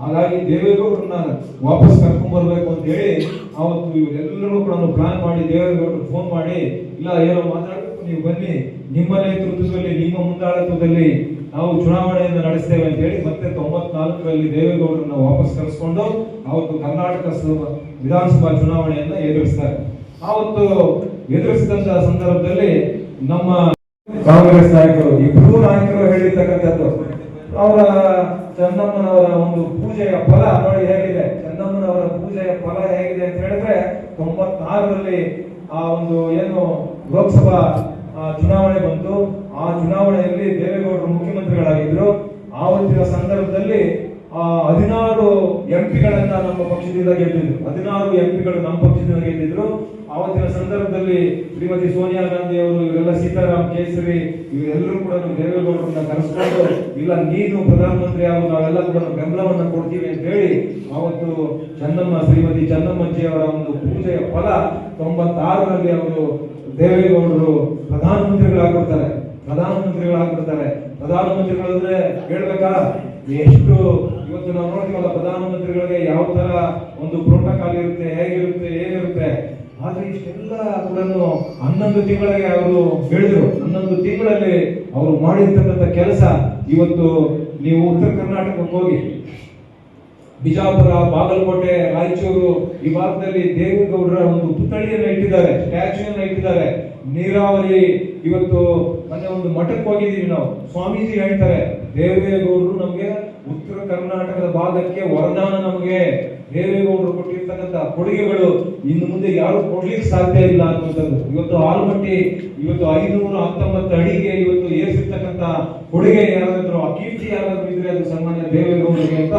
ಹಾಗಾಗಿ ದೇವೇಗೌಡರನ್ನ ವಾಪಸ್ ಕರ್ಕೊಂಡ್ ಬರ್ಬೇಕು ಅಂತ ಹೇಳಿ ಅವತ್ತು ಇವರೆಲ್ಲರೂ ಕೂಡ ಪ್ಲಾನ್ ಮಾಡಿ ದೇವೇಗೌಡರು ಫೋನ್ ಮಾಡಿ, ಇಲ್ಲ ಏನೋ ಮಾತಾಡ್ಬೇಕು, ನೀವು ಬನ್ನಿ, ನಿಮ್ಮ ನೇತೃತ್ವದಲ್ಲಿ ನಿಮ್ಮ ಮುಂದಾಳತ್ವದಲ್ಲಿ ನಾವು ಚುನಾವಣೆಯನ್ನು ನಡೆಸ್ತೇವೆ ಅಂತ ಹೇಳಿ ಮತ್ತೆ 94ರಲ್ಲಿ ದೇವೇಗೌಡರನ್ನ ವಾಪಸ್ ಕರೆಸ್ಕೊಂಡು ಅವತ್ತು ಕರ್ನಾಟಕ ವಿಧಾನಸಭಾ ಚುನಾವಣೆಯನ್ನ ಎದುರಿಸ್ತಾರೆ. ಅವತ್ತು ಎದುರಿಸಿದಂತ ಸಂದರ್ಭದಲ್ಲಿ ನಮ್ಮ ಕಾಂಗ್ರೆಸ್ ನಾಯಕರು ಇಬ್ಬರು ನಾಯಕರು ಹೇಳಿರ್ತಕ್ಕಂಥದ್ದು, ಅವರ ಚೆನ್ನಮ್ಮನವರ ಒಂದು ಪೂಜೆಯ ಫಲ ನೋಡಿ ಹೇಗಿದೆ. ಚೆನ್ನಮ್ಮನವರ ಪೂಜೆಯ ಫಲ ಹೇಗಿದೆ ಅಂತ ಹೇಳಿದ್ರೆ 96ರಲ್ಲಿ ಆ ಒಂದು ಏನು ಲೋಕಸಭಾ ಚುನಾವಣೆ ಬಂತು. ಆ ಚುನಾವಣೆಯಲ್ಲಿ ದೇವೇಗೌಡರು ಮುಖ್ಯಮಂತ್ರಿಗಳಾಗಿದ್ರು. ಆವತ್ತಿನ ಸಂದರ್ಭದಲ್ಲಿ 16 ಎಂಪಿಗಳನ್ನ ನಮ್ಮ ಪಕ್ಷದಿಂದ ಗೆದ್ದಿದ್ರು. 16 ಎಂಪಿಗಳು ನಮ್ಮ ಪಕ್ಷದಿಂದ ಗೆದ್ದಿದ್ರು. ಆವತ್ತಿನ ಸಂದರ್ಭದಲ್ಲಿ ಶ್ರೀಮತಿ ಸೋನಿಯಾ ಗಾಂಧಿ ಅವರು, ಇವರೆಲ್ಲ ಸೀತಾರಾಮ್ ಕೇಸರಿ, ಇವರೆಲ್ಲರೂ ಕೂಡ ದೇವೇಗೌಡರನ್ನ ಕರೆಸ್ಕೊಂಡು, ಇಲ್ಲ ನೀನು ಪ್ರಧಾನಮಂತ್ರಿ ಆಗು, ನಾವೆಲ್ಲ ಕೂಡ ಬೆಂಬಲವನ್ನ ಕೊಡ್ತೀವಿ ಅಂತ ಹೇಳಿ ಅವತ್ತು ಶ್ರೀಮತಿ ಚೆನ್ನಮ್ಮಜ್ಜಿ ಅವರ ಒಂದು ಪೂಜೆಯ ಫಲ 96ರಲ್ಲಿ ಅವರು ದೇವೇಗೌಡರು ಪ್ರಧಾನಮಂತ್ರಿಗಳಾಗ್ಬಿಡ್ತಾರೆ. ಪ್ರಧಾನಮಂತ್ರಿಗಳು ಅಂದ್ರೆ ಹೇಳ್ಬೇಕಾ ಎಷ್ಟು ಇವತ್ತು ನಾವು ನೋಡ್ತೀವಲ್ಲ, ಪ್ರಧಾನಮಂತ್ರಿಗಳಿಗೆ ಯಾವ ತರ ಒಂದು ಪ್ರೋಟೋಕಾಲ್ ಇರುತ್ತೆ, ಹೇಗಿರುತ್ತೆ, ಏನಿರುತ್ತೆ. ಆದ್ರೆ ಇಷ್ಟೆಲ್ಲ ಕೂಡ 11 ತಿಂಗಳಿಗೆ ಅವರು ಹೇಳಿದ್ರು. 11 ತಿಂಗಳಲ್ಲಿ ಅವರು ಮಾಡಿರ್ತಕ್ಕಂಥ ಕೆಲಸ ಇವತ್ತು ನೀವು ಉತ್ತರ ಕರ್ನಾಟಕಕ್ಕೆ ಹೋಗಿ ಬಿಜಾಪುರ, ಬಾಗಲಕೋಟೆ, ರಾಯಚೂರು ಈ ಭಾಗದಲ್ಲಿ ದೇವೇಗೌಡರ ಒಂದು ಪುತ್ಥಳಿಯನ್ನು ಇಟ್ಟಿದ್ದಾರೆ, ಸ್ಟ್ಯಾಚ್ಯೂಯನ್ನು ಇಟ್ಟಿದ್ದಾರೆ. ನೀರಾವರಿ ಇವತ್ತು ಮೊನ್ನೆ ಒಂದು ಮಠಕ್ಕೆ ಹೋಗಿದ್ದೀವಿ ನಾವು, ಸ್ವಾಮೀಜಿ ಹೇಳ್ತಾರೆ ದೇವೇಗೌಡರು ನಮಗೆ ಉತ್ತರ ಕರ್ನಾಟಕದ ಭಾಗಕ್ಕೆ ವರದಾನ, ನಮಗೆ ದೇವೇಗೌಡರು ಕೊಟ್ಟಿರ್ತಕ್ಕಂಥ ಕೊಡುಗೆಗಳು ಇನ್ನು ಮುಂದೆ ಯಾರು ಕೊಡ್ಲಿಕ್ಕೆ ಸಾಧ್ಯ ಇಲ್ಲ ಅನ್ನುವಂಥದ್ದು. ಇವತ್ತು ಆಲ್ಮಟ್ಟಿ ಇವತ್ತು 519 ಅಡಿಗೆ ಇವತ್ತು ಏರಿಸಿರ್ತಕ್ಕಂಥ ಕೊಡುಗೆ ಯಾರಾದ್ರೂ, ಆ ಕೀರ್ತಿ ಯಾರಾದ್ರೂ ಇದ್ರೆ ಅದು ಸನ್ಮಾನ್ಯ ದೇವೇಗೌಡರಿಗೆ ಅಂತ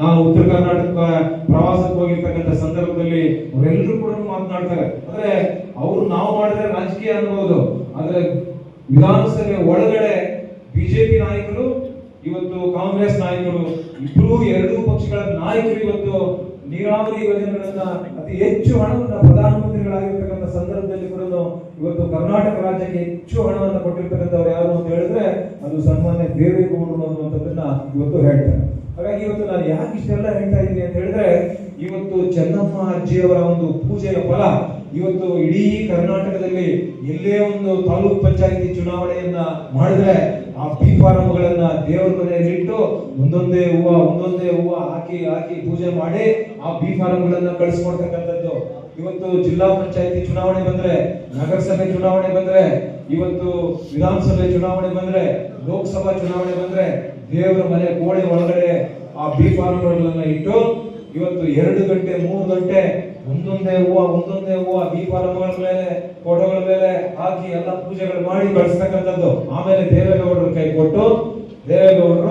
ನಾವು ಉತ್ತರ ಕರ್ನಾಟಕ ಪ್ರವಾಸಕ್ಕೆ ಹೋಗಿರ್ತಕ್ಕಂಥ ಸಂದರ್ಭದಲ್ಲಿ ಅವರೆಲ್ಲರೂ ಕೂಡ ಮಾತನಾಡ್ತಾರೆ. ಅಂದ್ರೆ ಅವರು ನಾವು ಮಾಡಿದ್ರೆ ರಾಜಕೀಯ ಅನ್ಬಹುದು, ಆದ್ರೆ ವಿಧಾನಸಭೆ ಒಳಗಡೆ ಬಿಜೆಪಿ ನಾಯಕರು ಇವತ್ತು ಕಾಂಗ್ರೆಸ್ ನಾಯಕರು ಇಬ್ಬರು, ಎರಡೂ ಪಕ್ಷಗಳ ನಾಯಕರು ಇವತ್ತು ನೀರಾವರಿ ಯೋಜನೆಗಳನ್ನ ಅತಿ ಹೆಚ್ಚು ಹಣವನ್ನ ಪ್ರಧಾನಮಂತ್ರಿಗಳಾಗಿರ್ತಕ್ಕಂಥ ಸಂದರ್ಭದಲ್ಲಿ ಕೂಡ ಇವತ್ತು ಕರ್ನಾಟಕ ರಾಜ್ಯಕ್ಕೆ ಹೆಚ್ಚು ಹಣವನ್ನು ಕೊಟ್ಟಿರ್ತಕ್ಕಂಥವ್ರು ಯಾರು ಅಂತ ಹೇಳಿದ್ರೆ ಅದು ಸನ್ಮಾನ್ಯ ದೇವೇಗೌಡರು ಅನ್ನುವಂಥದ್ದನ್ನ ಇವತ್ತು ಹೇಳ್ತಾರೆ. ಹಾಗಾಗಿ ಇವತ್ತು ನಾನು ಯಾಕೆ ಇಷ್ಟೆಲ್ಲ ಹೇಳ್ತಾ ಇದ್ದೀನಿ ಅಂತ ಹೇಳಿದ್ರೆ, ಇವತ್ತು ಚೆನ್ನಮ್ಮ ಅಜ್ಜಿಯವರ ಒಂದು ಪೂಜೆಯ ಫಲ ಇವತ್ತು ಇಡೀ ಕರ್ನಾಟಕದಲ್ಲಿ ಎಲ್ಲೇ ಒಂದು ತಾಲೂಕ್ ಪಂಚಾಯತಿ ಚುನಾವಣೆಯನ್ನ ಮಾಡಿದ್ರೆ ಆ ಬಿ ಫಾರಂಗಳನ್ನ ದೇವರ ಮನೆಯಲ್ಲಿ ಇಟ್ಟು ಒಂದೊಂದೇ ಹೂವ ಹಾಕಿ ಪೂಜೆ ಮಾಡಿ ಆ ಬಿ ಫಾರಂಗಳನ್ನ ಕಳಿಸ್ಕೊಡ್ತಕ್ಕಂಥದ್ದು. ಇವತ್ತು ಜಿಲ್ಲಾ ಪಂಚಾಯತಿ ಚುನಾವಣೆ ಬಂದ್ರೆ, ನಗರಸಭೆ ಚುನಾವಣೆ ಬಂದ್ರೆ, ಇವತ್ತು ವಿಧಾನಸಭೆ ಚುನಾವಣೆ ಬಂದ್ರೆ, ಲೋಕಸಭಾ ಚುನಾವಣೆ ಬಂದ್ರೆ ದೇವರ ಮನೆ ಕೋಣೆ ಒಳಗಡೆ ಆ ಬಿ ಫಾರಂಗಳನ್ನ ಇಟ್ಟು ಇವತ್ತು 2 ಗಂಟೆ 3 ಗಂಟೆ ಒಂದೊಂದೇ ಹೂವ ಬಿ ಫಾರಂಗಳ ಮೇಲೆ, ಫೋಟೋಗಳ ಮೇಲೆ ಹಾಕಿ ಎಲ್ಲ ಪೂಜೆಗಳು ಮಾಡಿ ಕಳಿಸ್ತಕ್ಕಂಥದ್ದು. ಆಮೇಲೆ ದೇವೇಗೌಡರ ಕೈ ಕೊಟ್ಟು ದೇವೇಗೌಡರ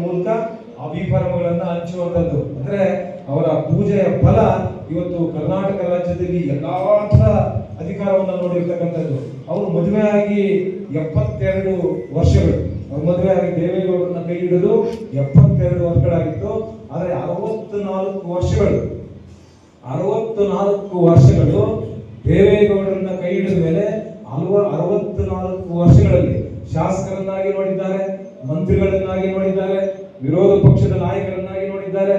ಮೂಲಕ ಆ ಬಿ ಫಾರಂಗಳನ್ನ ಹಂಚುವಂಥದ್ದು. ಅಂದ್ರೆ ಅವರ ಪೂಜೆಯ ಫಲ ಇವತ್ತು ಕರ್ನಾಟಕ ರಾಜ್ಯದಲ್ಲಿ ಎಲ್ಲಾ ತರ ಅಧಿಕಾರವನ್ನು ನೋಡಿರ್ತಕ್ಕಂಥದ್ದು. ಅವರು ಮದುವೆಯಾಗಿ 72 ವರ್ಷಗಳು, ಅವ್ರ ಮದುವೆಯಾಗಿ ದೇವೇಗೌಡರನ್ನ ಕೈ ಹಿಡಿದು 72 ವರ್ಷಗಳಾಗಿತ್ತು. ಆದ್ರೆ 64 ವರ್ಷಗಳು ದೇವೇಗೌಡರನ್ನ ಕೈ ಹಿಡಿದ ಮೇಲೆ 64 ವರ್ಷಗಳಲ್ಲಿ ಶಾಸಕರನ್ನಾಗಿ ನೋಡಿದ್ದಾರೆ, ಮಂತ್ರಿಗಳನ್ನಾಗಿ ನೋಡಿದ್ದಾರೆ, ವಿರೋಧ ಪಕ್ಷದ ನಾಯಕರನ್ನಾಗಿ ನೋಡಿದ್ದಾರೆ,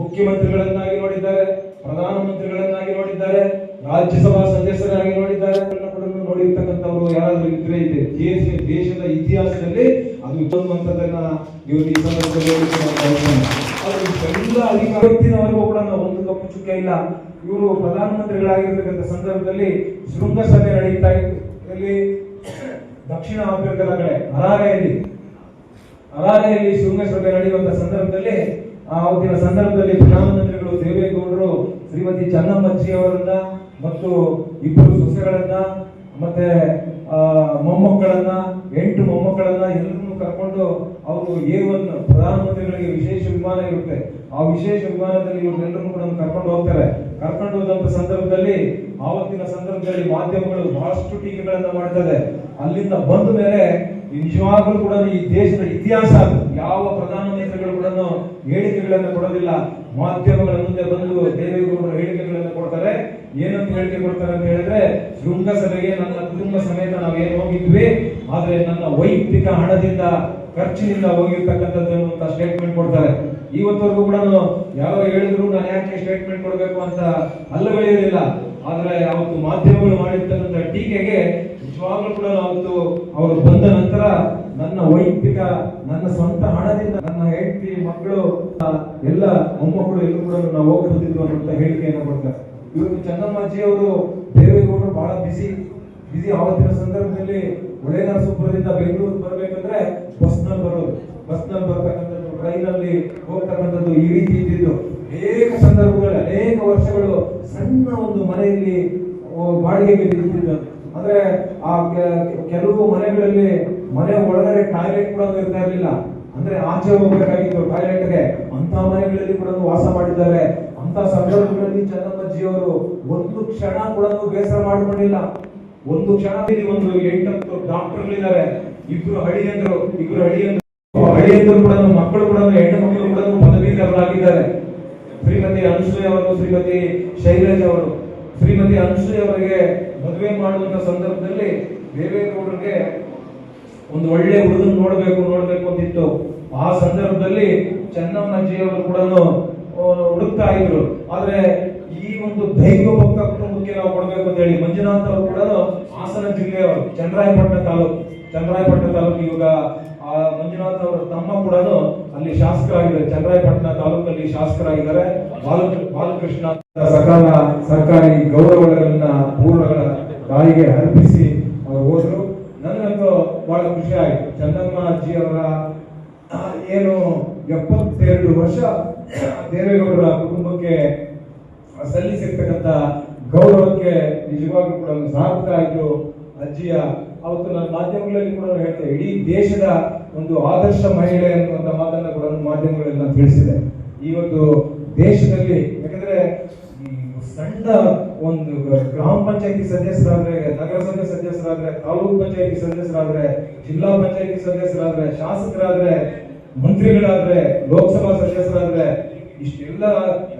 ಮುಖ್ಯಮಂತ್ರಿಗಳನ್ನಾಗಿ ನೋಡಿದ್ದಾರೆ, ಪ್ರಧಾನಮಂತ್ರಿಗಳನ್ನಾಗಿ ನೋಡಿದ್ದಾರೆ, ರಾಜ್ಯಸಭಾ ಸದಸ್ಯರಾಗಿ ನೋಡಿದ್ದಾರೆ. ನೋಡಿರ್ತಕ್ಕಂಥವ್ರು ಯಾರಾದ್ರೂ ಇದ್ರೆ ಇದೆ ದೇಶದ ಇತಿಹಾಸದಲ್ಲಿ ಅದು ಅನ್ನುವಂಥದ್ದನ್ನ ಇವರು ಈ ಸಂದರ್ಭದಲ್ಲಿ ಎಲ್ಲ ಅಧಿಕಾರವರೆಗೂ ಕೂಡ ಒಂದು ಕಪ್ಪು ಚುಕ್ಕೆ ಇಲ್ಲ. ಇವರು ಪ್ರಧಾನಮಂತ್ರಿಗಳಾಗಿರ್ತಕ್ಕಂಥ ಸಂದರ್ಭದಲ್ಲಿ ಶೃಂಗಸಭೆ ನಡೀತಾ ಇತ್ತು. ಇಲ್ಲಿ ದಕ್ಷಿಣ ಆಫ್ರಿಕಾದ ಕಡೆ ಹರಾರೆಯಲ್ಲಿ ಶೃಂಗಸಭೆ ನಡೆಯುವಂತ ಸಂದರ್ಭದಲ್ಲಿ ಆವತ್ತಿನ ಸಂದರ್ಭದಲ್ಲಿ ಪ್ರಧಾನಮಂತ್ರಿಗಳು ದೇವೇಗೌಡರು ಶ್ರೀಮತಿ ಚೆನ್ನಮ್ಮಜ್ಜಿ ಅವರನ್ನ ಮತ್ತು 2 ಸೊಸೆಗಳನ್ನ ಮತ್ತೆ ಮೊಮ್ಮಕ್ಕಳನ್ನ 8 ಮೊಮ್ಮಕ್ಕಳನ್ನ ಎಲ್ಲರನ್ನು ಕರ್ಕೊಂಡು ಅವರು A1 ಪ್ರಧಾನಮಂತ್ರಿಗಳಿಗೆ ವಿಶೇಷ ವಿಮಾನ ಇರುತ್ತೆ. ಆ ವಿಶೇಷ ವಿಮಾನದಲ್ಲಿ ಇವರೆಲ್ಲರನ್ನು ಕೂಡ ಕರ್ಕೊಂಡು ಹೋಗ್ತಾರೆ. ಕರ್ಕೊಂಡು ಹೋದಂತ ಸಂದರ್ಭದಲ್ಲಿ ಆವತ್ತಿನ ಸಂದರ್ಭದಲ್ಲಿ ಮಾಧ್ಯಮಗಳು ಬಹಳಷ್ಟು ಟೀಕೆಗಳನ್ನ ಮಾಡ್ತದೆ. ಅಲ್ಲಿಂದ ಬಂದ ಮೇಲೆ ನಿಜವಾಗ್ಲೂ ಕೂಡ ಈ ದೇಶದ ಇತಿಹಾಸ ಯಾವ ಪ್ರಧಾನಮಂತ್ರಿಗಳು ಕೂಡ ಹೇಳಿಕೆಗಳನ್ನು ಕೊಡೋದಿಲ್ಲ. ಮಾಧ್ಯಮಗಳ ಮುಂದೆ ಬಂದು ದೇವೇಗೌಡರು ಹೇಳಿಕೆಗಳನ್ನು ಕೊಡ್ತಾರೆ. ಏನಂತ ಹೇಳಿಕೆ ಕೊಡ್ತಾರೆ ಅಂತ ಹೇಳಿದ್ರೆ, ಶೃಂಗಸಭೆಗೆ ನನ್ನ ಕುಟುಂಬ ಸಮೇತ ನಾವೇನು ಹೋಗಿದ್ವಿ, ಆದ್ರೆ ನನ್ನ ವೈಯಕ್ತಿಕ ಹಣದಿಂದ ಖರ್ಚಿನಿಂದ ಹೋಗಿರ್ತಕ್ಕಂಥದ್ದು ಅಂತ ಸ್ಟೇಟ್ಮೆಂಟ್ ಕೊಡ್ತಾರೆ. ಇವತ್ತವರೆಗೂ ಕೂಡ ಯಾರೋ ಹೇಳಿದ್ರು ನಾನು ಯಾಕೆ ಸ್ಟೇಟ್ಮೆಂಟ್ ಕೊಡಬೇಕು ಅಂತ ಅಲ್ಲಗಳೆಯೋದಿಲ್ಲ. ಆದ್ರೆ ಅವತ್ತು ಮಾಧ್ಯಮಗಳು ಮಾಡಿರ್ತಕ್ಕಂಥ ಟೀಕೆಗೆ ನಿಜವಾಗ್ಲೂ ಕೂಡ ಅವತ್ತು ಅವರು ಬಂದ ನಂತರ ನನ್ನ ವೈಯಕ್ತಿಕ ನನ್ನ ಸ್ವಂತ ಹಣದಿಂದ ನನ್ನ ಹೆಂಡತಿ ಮಕ್ಕಳು ಎಲ್ಲ ಮೊಮ್ಮಕ್ಕಳು ಎಲ್ಲರೂ ಕೂಡ ನಾವು ಹೋಗಿ ಬಂದಿದ್ದು ಅನ್ನುವಂತ ಹೇಳಿಕೆಯನ್ನು ಕೊಡ್ತಾರೆ. ಇವತ್ತು ಚೆನ್ನಮ್ಮಾಜಿ ಅವರು ದೇವೇಗೌಡರು ಬಹಳ ಬಿಸಿ ಆವತ್ತಿನ ಸಂದರ್ಭದಲ್ಲಿ ಒಳೇನರಸೀಪುರದಿಂದ ಬೆಂಗಳೂರು ಬರ್ಬೇಕಂದ್ರೆ ಬಸ್ನಲ್ಲಿ ಬರ್ತಕ್ಕಂಥದ್ದು, ಟ್ರೈನಲ್ಲಿ ಹೋಗ್ತಕ್ಕಂಥದ್ದು ಈ ರೀತಿ ಇದ್ದಿದ್ದು. ಅನೇಕ ಸಂದರ್ಭಗಳು, ಅನೇಕ ವರ್ಷಗಳು ಸಣ್ಣ ಒಂದು ಮನೆಯಲ್ಲಿ ಬಾಡಿಗೆಗೆ ಇದ್ದಿದ್ದು. ಅಂದ್ರೆ ಆ ಕೆಲವು ಮನೆಗಳಲ್ಲಿ ಮನೆ ಒಳಗಡೆ ಟಾಯ್ಲೆಟ್ ಕೂಡ ಇರ್ತಾ ಇರಲಿಲ್ಲ. ಅಂದ್ರೆ ಆಚೆ ಹೋಗ್ಬೇಕಾಗಿತ್ತು ಟಾಯ್ಲೆಟ್ಗೆ. ಅಂತ ಮನೆಗಳಲ್ಲಿ ಕೂಡ ವಾಸ ಮಾಡಿದ್ದಾರೆ. ಅಂತ ಸಂದರ್ಭಗಳಲ್ಲಿ ಚೆನ್ನಮ್ಮಾಜಿ ಅವರು ಒಂದು ಕ್ಷಣ ಕೂಡ ಬೇಸರ ಮಾಡಿಕೊಂಡಿಲ್ಲ. ಒಂದು ಕ್ಷಣದಲ್ಲಿ ಒಂದು 8-10 ಡಾಕ್ಟರ್ಗಳಿದ್ದಾರೆ. ಇಬ್ರು ಹಳಿಯಂದ್ರು ಕೂಡ ಮಕ್ಕಳು ಕೂಡ ಹೆಣ್ಣು ಮಕ್ಕಳು ಕೂಡ ಪದವೀಧರರಾಗಿದ್ದಾರೆ. ಶ್ರೀಮತಿ ಅನುಸೂಯ ಅವರು, ಶ್ರೀಮತಿ ಶೈಲಜಾ ಅವರು. ಶ್ರೀಮತಿ ಅನುಸೂಯ ಅವರಿಗೆ ಮದುವೆ ಮಾಡುವಂತ ಸಂದರ್ಭದಲ್ಲಿ ದೇವೇಗೌಡರಿಗೆ ಒಂದು ಒಳ್ಳೆ ಹುಡುಗನ ನೋಡ್ಬೇಕು ಅಂತಿತ್ತು. ಆ ಸಂದರ್ಭದಲ್ಲಿ ಚೆನ್ನಮ್ಮಾಜಿ ಅವರು ಕೂಡ ಹುಡುಕ್ತಾ ಇದ್ರು. ಆದ್ರೆ ಈ ಒಂದು ದೈವಭಕ್ತ ಕುಟುಂಬಕ್ಕೆ ನಾವು ಕೊಡಬೇಕು ಅಂತ ಹೇಳಿ ಮಂಜುನಾಥ್ ಅವರು ಕೂಡ ಹಾಸನ ಜಿಲ್ಲೆಯವರು, ಚನ್ನರಾಯಪಟ್ಟಣ ತಾಲೂಕು. ಇವಾಗ ಮಂಜುನಾಥ್ ಅವರ ತಮ್ಮ ಕೂಡ ಅಲ್ಲಿ ಶಾಸಕರಾಗಿದ್ದಾರೆ. ಚನ್ನರಾಯಪಟ್ಟಣ ತಾಲೂಕಲ್ಲಿ ಶಾಸಕರಾಗಿದ್ದಾರೆ. ಬಾಲಕೃಷ್ಣ ಸಕಲ ಸರ್ಕಾರಿ ಗೌರವಗಳನ್ನ ಪೂರ್ಣಗಳ ತಾಯಿಗೆ ಅರ್ಪಿಸಿ ಅವರು ಹೋದ್ರು. ನನಗಂತೂ ಬಹಳ ಖುಷಿ ಆಯ್ತು. ಚೆನ್ನಮ್ಮಾಜಿ ಅವರ ಏನು 72 ವರ್ಷ ದೇವೇಗೌಡರ ಕುಟುಂಬಕ್ಕೆ ಸಲ್ಲಿಸಿರ್ತಕ್ಕಂಥ ಗೌರವಕ್ಕೆ ನಿಜವಾಗ್ಲೂ ಕೂಡ ಸಾರ್ಥಕ ಆಯ್ತು. ಅಜ್ಜಿಯ ಅವತ್ತು ನನ್ನ ಮಾಧ್ಯಮಗಳಲ್ಲಿ ಕೂಡ ಹೇಳ್ತೇವೆ, ಇಡೀ ದೇಶದ ಒಂದು ಆದರ್ಶ ಮಹಿಳೆ ಅನ್ನುವಂಥ ಮಾತನ್ನ ಕೂಡ ಮಾಧ್ಯಮಗಳೆಲ್ಲ ತಿಳಿಸಿದೆ. ಇವತ್ತು ದೇಶದಲ್ಲಿ ಯಾಕಂದ್ರೆ ಸಣ್ಣ ಒಂದು ಗ್ರಾಮ ಪಂಚಾಯತಿ ಸದಸ್ಯರಾದ್ರೆ, ನಗರಸಭೆ ಸದಸ್ಯರಾದ್ರೆ, ತಾಲೂಕು ಪಂಚಾಯತಿ ಸದಸ್ಯರಾದ್ರೆ, ಜಿಲ್ಲಾ ಪಂಚಾಯತಿ ಸದಸ್ಯರಾದ್ರೆ, ಶಾಸಕರಾದ್ರೆ, ಮಂತ್ರಿಗಳಾದ್ರೆ, ಲೋಕಸಭಾ ಸದಸ್ಯರಾದ್ರೆ, ಇಷ್ಟೆಲ್ಲ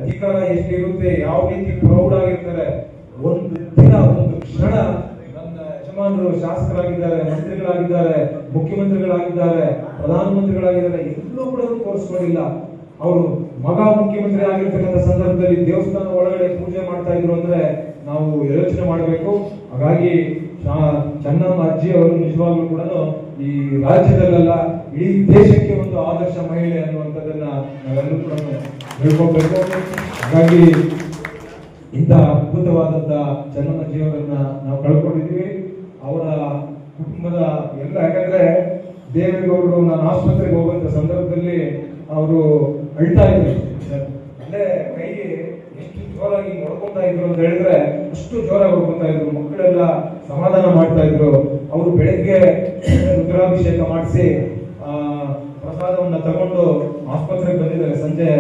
ಅಧಿಕಾರ ಎಷ್ಟಿರುತ್ತೆ, ಯಾವ ರೀತಿ ಪ್ರೌಢ ಆಗಿರ್ತಾರೆ. ಒಂದು ದಿನ ಒಂದು ಕ್ಷಣ ನನ್ನ ಯಜಮಾನರು ಶಾಸಕರಾಗಿದ್ದಾರೆ, ಮಂತ್ರಿಗಳಾಗಿದ್ದಾರೆ, ಮುಖ್ಯಮಂತ್ರಿಗಳಾಗಿದ್ದಾರೆ, ಪ್ರಧಾನಮಂತ್ರಿಗಳಾಗಿದ್ದಾರೆ, ಎಲ್ಲೂ ಕೂಡ ತೋರಿಸ್ಕೊಂಡಿಲ್ಲ. ಅವರು ಮಗ ಮುಖ್ಯಮಂತ್ರಿ ಆಗಿರ್ತಕ್ಕಂಥ ಸಂದರ್ಭದಲ್ಲಿ ದೇವಸ್ಥಾನ ಒಳಗಡೆ ಪೂಜೆ ಮಾಡ್ತಾ ಇದ್ರು ಅಂದ್ರೆ ನಾವು ಯೋಚನೆ ಮಾಡಬೇಕು. ಹಾಗಾಗಿ ಚೆನ್ನಮ್ಮಾಜಿ ಅವರು ನಿಜವಾಗ್ಲೂ ಕೂಡ ಈ ರಾಜ್ಯದಲ್ಲೆಲ್ಲ ಇಡೀ ದೇಶಕ್ಕೆ ಒಂದು ಆದರ್ಶ ಮಹಿಳೆ ಅನ್ನುವಂಥದ್ದನ್ನ ನಾವೆಲ್ಲರೂ ಕೂಡ ಹೇಳ್ಕೊಬೇಕು. ಹಾಗಾಗಿ ಇಂಥ ಅದ್ಭುತವಾದಂತ ಚೆನ್ನಮ್ಮಾಜಿ ಅವರನ್ನ ನಾವು ಕಳ್ಕೊಂಡಿದ್ದೀವಿ. ಅವರ ಕುಟುಂಬದ ಎಲ್ಲ, ಯಾಕಂದ್ರೆ ದೇವೇಗೌಡರು ನಾನು ಆಸ್ಪತ್ರೆಗೆ ಹೋಗುವಂತ ಸಂದರ್ಭದಲ್ಲಿ ಅವರು ಅಳ್ತಾ ಇದ್ರು. ಅಲ್ಲೇ ಕೈಗೆ ಎಷ್ಟು ಜೋರಾಗಿ ನೋಡ್ಕೊತಾ ಇದ್ರು ಅಂತ ಹೇಳಿದ್ರೆ ಅಷ್ಟು ಜೋರಾಗಿ ಹೊಡ್ಕೊತಾ ಇದ್ರು. ಮಕ್ಕಳೆಲ್ಲ ಸಮಾಧಾನ ಮಾಡ್ತಾ ಇದ್ರು. ಅವರು ಬೆಳಗ್ಗೆ ರುದ್ರಾಭಿಷೇಕ ಮಾಡಿಸಿ ಪ್ರಸಾದವನ್ನ ತಗೊಂಡು ಆಸ್ಪತ್ರೆಗೆ ಬಂದಿದ್ದಾರೆ. ಸಂಜೆ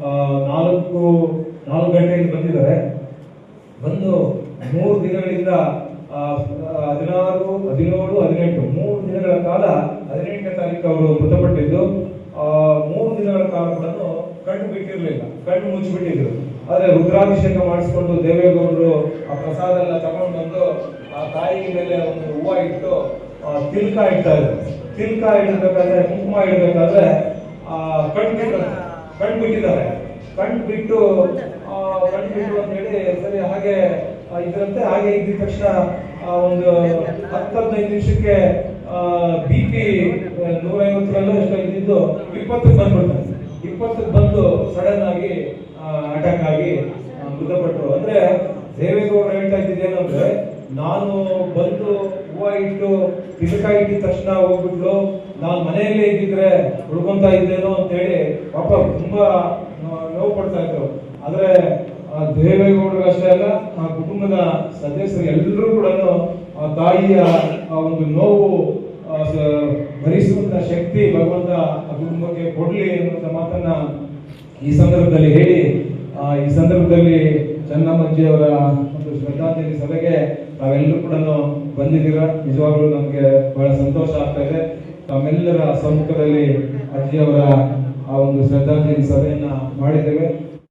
4 ಗಂಟೆಗೆ ಬಂದಿದ್ದಾರೆ. ಬಂದು 3 ದಿನಗಳಿಂದ 16, 17, 18 3 ದಿನಗಳ ಕಾಲ 18ನೇ ತಾರೀಕು ಅವರು ಮೃತಪಟ್ಟಿದ್ದು. 3 ದಿನಗಳ ಕಾಲ ಕೂಡ ಕಣ್ಣು ಬಿಟ್ಟಿರ್ಲಿಲ್ಲ, ಕಣ್ಣು ಮುಚ್ಚಿಬಿಟ್ಟಿದ್ರು. ಆದ್ರೆ ರುದ್ರಾಭಿಷೇಕ ಮಾಡಿಸ್ಕೊಂಡು ದೇವೇಗೌಡರು ಆ ಪ್ರಸಾದ ಎಲ್ಲ ತಗೊಂಡು ಬಂದು ಆ ತಾಯಿ ಮೇಲೆ ಒಂದು ಹೂವ ಇಟ್ಟು ತಿಲ್ಕ ಇಡ್ತಾ ಇದ್ರು. ತಿಲ್ಕ ಇಡಬೇಕಾದ್ರೆ, ಕುಂಕುಮ ಇಡಬೇಕಾದ್ರೆ ಕಣ್ಣು ಬಿಟ್ಟಿದ್ದಾರೆ. ಕಣ್ಣು ಬಿಟ್ಟು ಅಂತ ಹೇಳಿ ಸರಿ ಹಾಗೆ ಇದರಂತೆ. ಹಾಗೆ ಇದ್ದ ತಕ್ಷಣ ಒಂದು 10-15 ನಿಮಿಷಕ್ಕೆ BP 150 ಎಷ್ಟೋ ಇದ್ದಿದ್ದು 20ಕ್ಕೆ ಬಂದ್ಬಿಡ್ತಾರೆ. 20ಕ್ಕೆ ಬಂದು ಸಡನ್ ಆಗಿ ಅಟ್ಯಾಕ್ ಆಗಿ ಮೃತಪಟ್ಟರು. ಅಂದ್ರೆ ದೇವೇಗೌಡರು ಹೇಳ್ತಾ ಇದ್ದಿದ್ದೇನಂದ್ರೆ, ನಾನು ಬಂದು ಹೂವ ಇಟ್ಟು ತಿಲಕ ಇಟ್ಟಿದ ತಕ್ಷಣ ಹೋಗ್ಬಿಟ್ಲು, ನಾನು ಮನೆಯಲ್ಲೇ ಇದ್ದಿದ್ರೆ ಉಳ್ಕೊಂತ ಇದ್ದೇನೋ ಅಂತ ಹೇಳಿ ಪಾಪ ತುಂಬಾ ನೋವು ಪಡ್ತಾ ಇದ್ರು. ಆದ್ರೆ ದೇವೇಗೌಡರು ಅಷ್ಟೇ ಅಲ್ಲ, ಆ ಕುಟುಂಬದ ಸದಸ್ಯರು ಎಲ್ಲರೂ ಕೂಡ ಆ ತಾಯಿಯ ಒಂದು ನೋವು ಭರಿಸುವಂತ ಶಕ್ತಿ ಭಗವಂತ ಆ ಕುಟುಂಬಕ್ಕೆ ಕೊಡ್ಲಿ ಅನ್ನುವಂತ ಮಾತನ್ನ ಈ ಸಂದರ್ಭದಲ್ಲಿ ಹೇಳಿ, ಈ ಸಂದರ್ಭದಲ್ಲಿ ಚೆನ್ನಮ್ಮಾಜಿ ಅವರ ಒಂದು ಶ್ರದ್ಧಾಂಜಲಿ ಸಭೆಗೆ ತಾವೆಲ್ಲರೂ ಕೂಡ ಬಂದಿದ್ದೀರಾ. ನಿಜವಾಗ್ಲೂ ನಮ್ಗೆ ಬಹಳ ಸಂತೋಷ ಆಗ್ತಾ ಇದೆ. ತಮ್ಮೆಲ್ಲರ ಸಮ್ಮುಖದಲ್ಲಿ ಅಜ್ಜಿಯವರ ಆ ಒಂದು ಶ್ರದ್ಧಾಂಜಲಿ ಸಭೆಯನ್ನ ಮಾಡಿದ್ದೇವೆ.